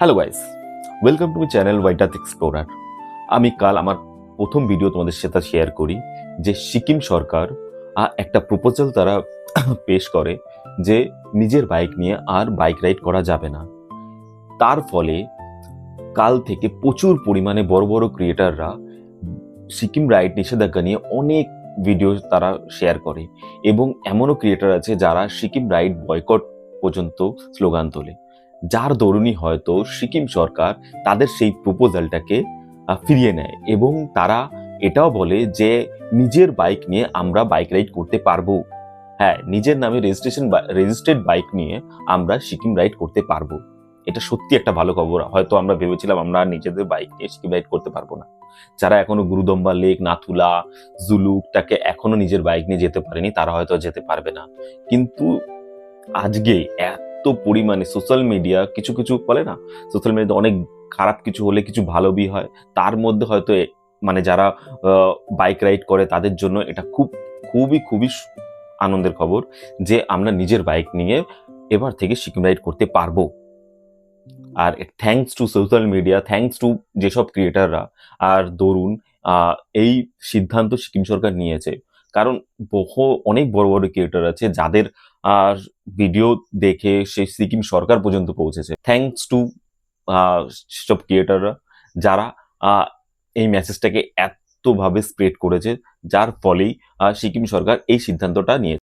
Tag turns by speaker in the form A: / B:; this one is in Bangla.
A: Hello guys, welcome to my channel white earth explorer. আমি কাল আমার প্রথম ভিডিও তোমাদের সাথে শেয়ার করি যে সিকিম সরকার একটা প্রপোজাল তারা পেশ করে যে নিজের বাইক নিয়ে আর বাইক রাইড করা যাবে না। তার ফলে কাল থেকে প্রচুর পরিমাণে বড় বড় ক্রিয়েটাররা সিকিম রাইড নিষেধাজ্ঞা নিয়ে অনেক ভিডিও তারা শেয়ার করে এবং এমনও ক্রিয়েটার আছে যারা সিকিম রাইড বয়কট পর্যন্ত স্লোগান তোলে, যার দরুনই হয়তো সিকিম সরকার তাদের সেই প্রপোজালটাকে ফিরিয়ে নেয় এবং তারা এটাও বলে যে নিজের বাইক নিয়ে আমরা বাইক রাইড করতে পারবো। হ্যাঁ, নিজের নামে রেজিস্ট্রেড বাইক নিয়ে আমরা সিকিম রাইড করতে পারবো। এটা সত্যি একটা ভালো খবর। হয়তো আমরা ভেবেছিলাম আমরা নিজেদের বাইক নিয়ে সিকিম রাইড করতে পারবো না। যারা এখনো গুরুদম্বা লেক, নাথুলা, জুলুকটাকে এখনো নিজের বাইক নিয়ে যেতে পারেনি তারা হয়তো যেতে পারবে না। কিন্তু আজকে এত পরিমাণে সোশ্যাল মিডিয়া কিছু কিছু বলে না, সোশ্যাল মিডিয়াতে অনেক খারাপ কিছু হলে কিছু ভালো হয়, তার মধ্যে হয়তো মানে যারা বাইক রাইড করে তাদের জন্য এটা খুবই আনন্দের খবর যে আমরা নিজের বাইক নিয়ে এবার থেকে সিকিম রাইড করতে পারবো। আর thanks to social media, thanks to যেসব ক্রিয়েটাররা আর দরুন এই সিদ্ধান্ত সিকিম সরকার নিয়েছে। কারণ অনেক বড় বড় ক্রিয়েটার আছে যাদের ভিডিও দেখে সেই সিকিম সরকার পর্যন্ত পৌঁছেছে। থ্যাঙ্কস টু সব ক্রিয়েটাররা যারা এই মেসেজটাকে এতভাবে স্প্রেড করেছে, যার ফলেই সিকিম সরকার এই সিদ্ধান্তটা নিয়েছে।